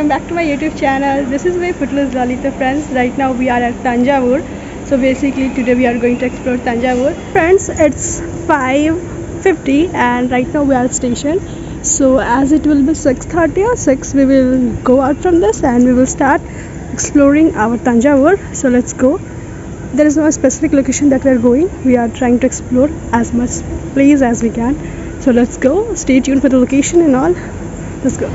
welcome back to my YouTube channel. This is my Footloose Lalita friends. Right now we are at Tanjavur. So basically today we are going to explore Tanjavur. Friends, it's 5:50 and right now we are at station. So as it will be 6:30 or 6, we will go out from this and we will start exploring our Tanjavur. So let's go. There is no specific location that we are going. We are trying to explore as much place as we can. So let's go. Stay tuned for the location and all. Let's go.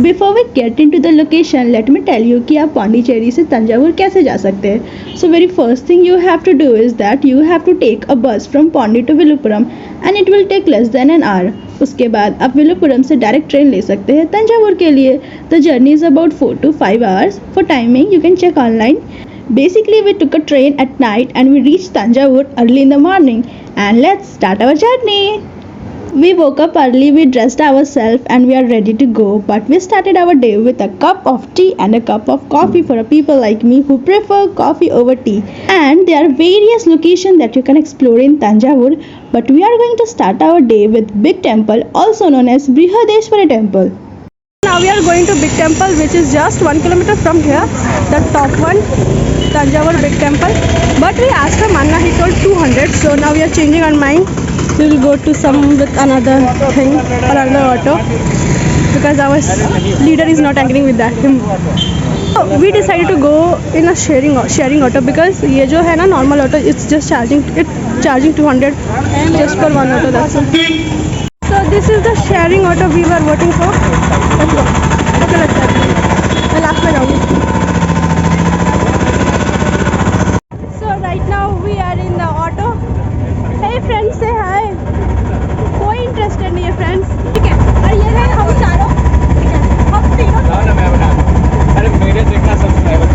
Before we get into the location, let me tell you कि आप पौंडीचेरी से तंजावुर कैसे जा सकते हैं. So very first thing you have to do is that you have to take a bus from Pondi to Viluppuram and it will take less than an hour. उसके बाद आप विलुपुरम से डायरेक्ट ट्रेन ले सकते हैं तंजावुर के लिए. The journey is about 4 to 5 hours. For timing you can check online. Basically we took a train at night and we reached Tanjavur early in the morning. And let's start our journey. We woke up early, we dressed ourselves and we are ready to go, but we started our day with a cup of tea and a cup of coffee for people like me who prefer coffee over tea. And there are various locations that you can explore in Tanjavur, but we are going to start our day with Big Temple, also known as Brihadeshwara Temple. Now we are going to Big Temple, which is just 1 kilometer from here, the top one, Tanjavur Big Temple. But we asked him, Anna, he told 200, so now we are changing our mind. We will go to some with another thing or another auto because our leader is not agreeing with that. So we decided to go in a sharing auto because ये जो है ना normal auto, it's just charging 200 just for one auto. That's it. So this is the sharing auto we were waiting for. Let's go. Okay, let's go. मैं last में जाऊँगी. So right now we are in the auto. Hey friends, say hi. कोई interested नहीं है friends. ठीक है. और ये है हम चारों. हम तीनों. ना मैं बना. अरे मेरे देखना subscriber.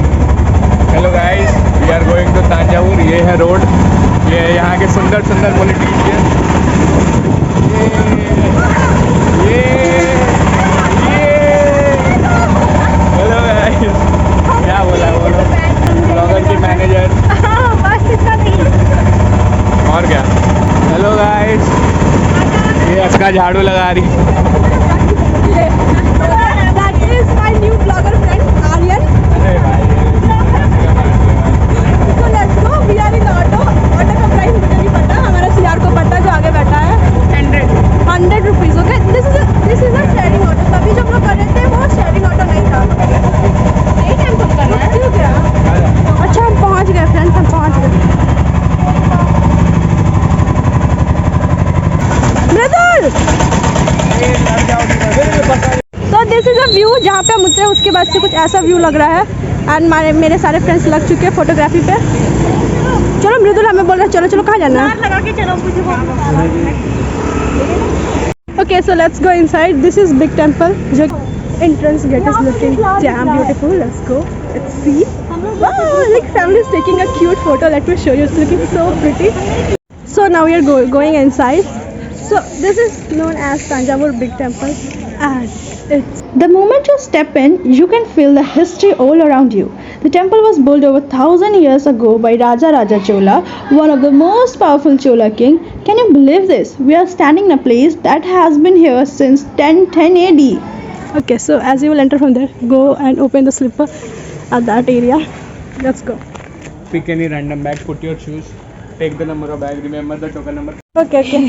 Hello guys, we are going to Thanjavur. ये है रोड. ये है यहाँ के सुंदर सुंदर पॉलिटिशियन. ये हेलो गाइस. क्या बोला बोलो. ब्लॉगर की मैनेजर. बस इतना नहीं. और क्या. हेलो गाइस, ये अक्का झाड़ू लगा रही. That is my new blogger friend Aryan. अरे भाई. So let's go. We are in the auto. Auto का प्राइस मुझे नहीं पता. हमारा CR को पता जो आगे बैठा है. 100 rupees. Okay. This is a sharing auto. तभी जब लोग कर रहे थे वो sharing auto नहीं था. नहीं टाइम कब करना है? क्यों क्या? अच्छा हम पहुँच गए फ्रेंड्स. हम पहुँच गए. तो दिस इज़ अ व्यू जहाँ पे हम उतरे. उसके बाद से कुछ ऐसा व्यू लग रहा है. एंड मेरे सारे फ्रेंड्स लग चुके हैं फोटोग्राफी पे. चलो मृदुल हमें बोल रहा है चलो चलो कहाँ जाना है. Okay so let's go inside. This is big temple. जो entrance gate is looking damn beautiful. Let's go. Let's see. Like family is taking a cute photo. Let me show you. It's looking so pretty. So now we are going inside. So this is known as Tanjavur Big Temple and it's The moment you step in, you can feel the history all around you. The temple was built over 1000 years ago by Raja Raja Chola, one of the most powerful Chola king. Can you believe this? We are standing in a place that has been here since 1010 AD. okay. So as you will enter from there, go and open the slipper at that area. Let's go. Pick any random bag, put your shoes, take the number of bag, remember the token number. Okay okay.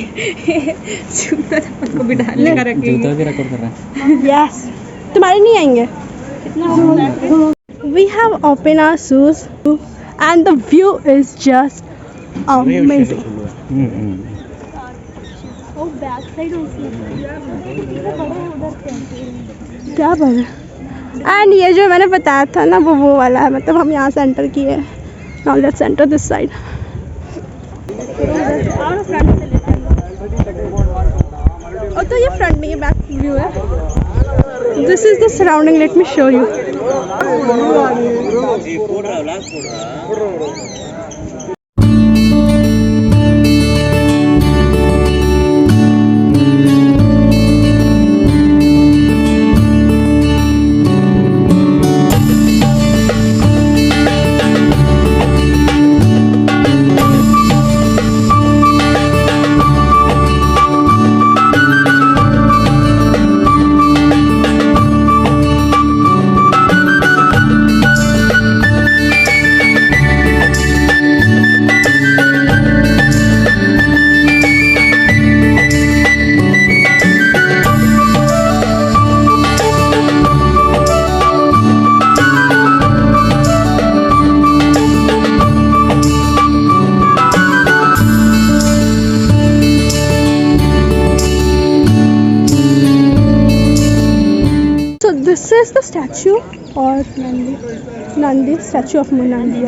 को भी डालने का रखेंगे. जूता भी record कर रहा है. Yes. तुम्हारे नहीं आएंगे. We have opened our shoes and the view is just amazing. Oh, back side also. क्या बात है. एंड ये जो मैंने बताया था ना वो वाला है. मतलब हम यहाँ से एंटर किए. Now let's enter this side. और तो ये फ्रंट में ये बैक व्यू है. This is the surrounding. Let me show you. the statue or Nandi statue of Nandi.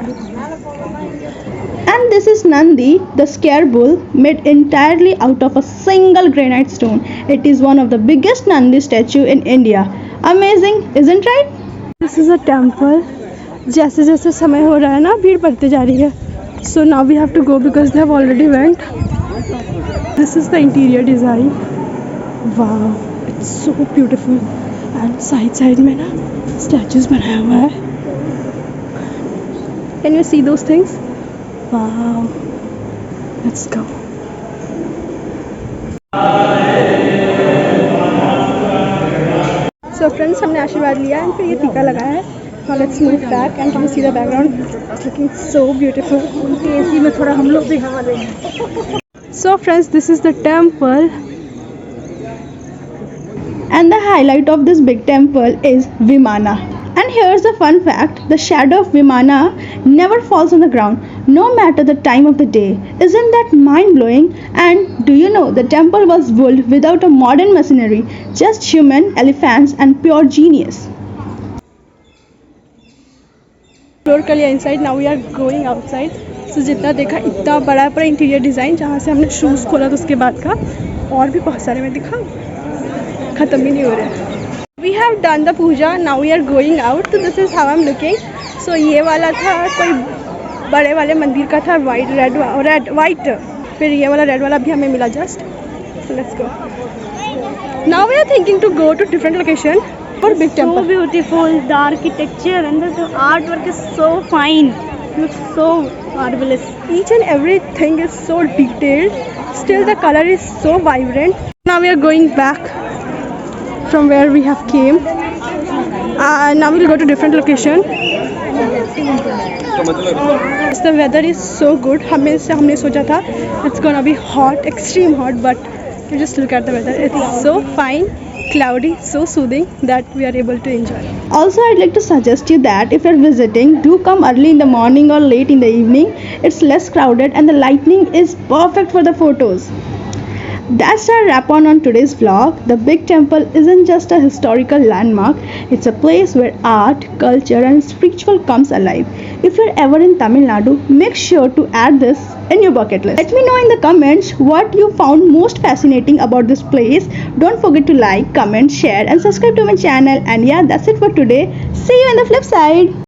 And this is Nandi, the scare bull, made entirely out of a single granite stone. It is one of the biggest Nandi statue in India. Amazing, isn't right? This is a temple. जैसे जैसे समय हो रहा है ना भीड़ बढ़ती जा रही है. So now we have to go because they have already went. This is the interior design. Wow, it's so beautiful. And side में ना statues बनाया हुआ है. Can you see those things? Wow. Let's go. So friends, हमने आशीर्वाद लिया and फिर ये टीका लगाया है. Now let's move back and can you see the background? It's looking so beautiful. AC में थोड़ा हम लोग भी हवा देंगे. So friends, this is the temple. And the highlight of this big temple is Vimana. And here's a fun fact, the shadow of Vimana never falls on the ground, no matter the time of the day. Isn't that mind-blowing? And do you know the temple was built without a modern machinery, just human, elephants and pure genius. Explore कर लिया inside. Now we are going outside. So जितना देखा इतना बड़ा है पूरा interior design. जहाँ से हमने शूज़ खोला था उसके बाद का और भी बहुत सारे मैं दिखाऊँ, ख़त्म ही नहीं हो रहा. We have done the puja. Now we are going out. तो this is how I am looking. So ये वाला था कोई बड़े वाले मंदिर का था, रेड वाइट. फिर ये वाला रेड वाला भी हमें मिला just. So let's go. Now we are thinking to go to different location for big temple. So beautiful, the architecture and the artwork is so fine. Looks so marvelous. Each and everything is so detailed. Still the color is so vibrant. Now we are going back from where we have came. Now we'll go to different location. The weather is so good. हमने सोचा था it's gonna be hot, extreme hot, but you just look at the weather. It's so fine. Cloudy, so soothing that we are able to enjoy. Also, I'd like to suggest you that if you're visiting, do come early in the morning or late in the evening. It's less crowded and the lighting is perfect for the photos. That's our wrap on today's vlog. The big temple isn't just a historical landmark, it's a place where art, culture and spiritual comes alive. If you're ever in Tamil Nadu, make sure to add this in your bucket list. Let me know in the comments what you found most fascinating about this place. Don't forget to like, comment, share and subscribe to my channel. And yeah, that's it for today. See you in the flip side.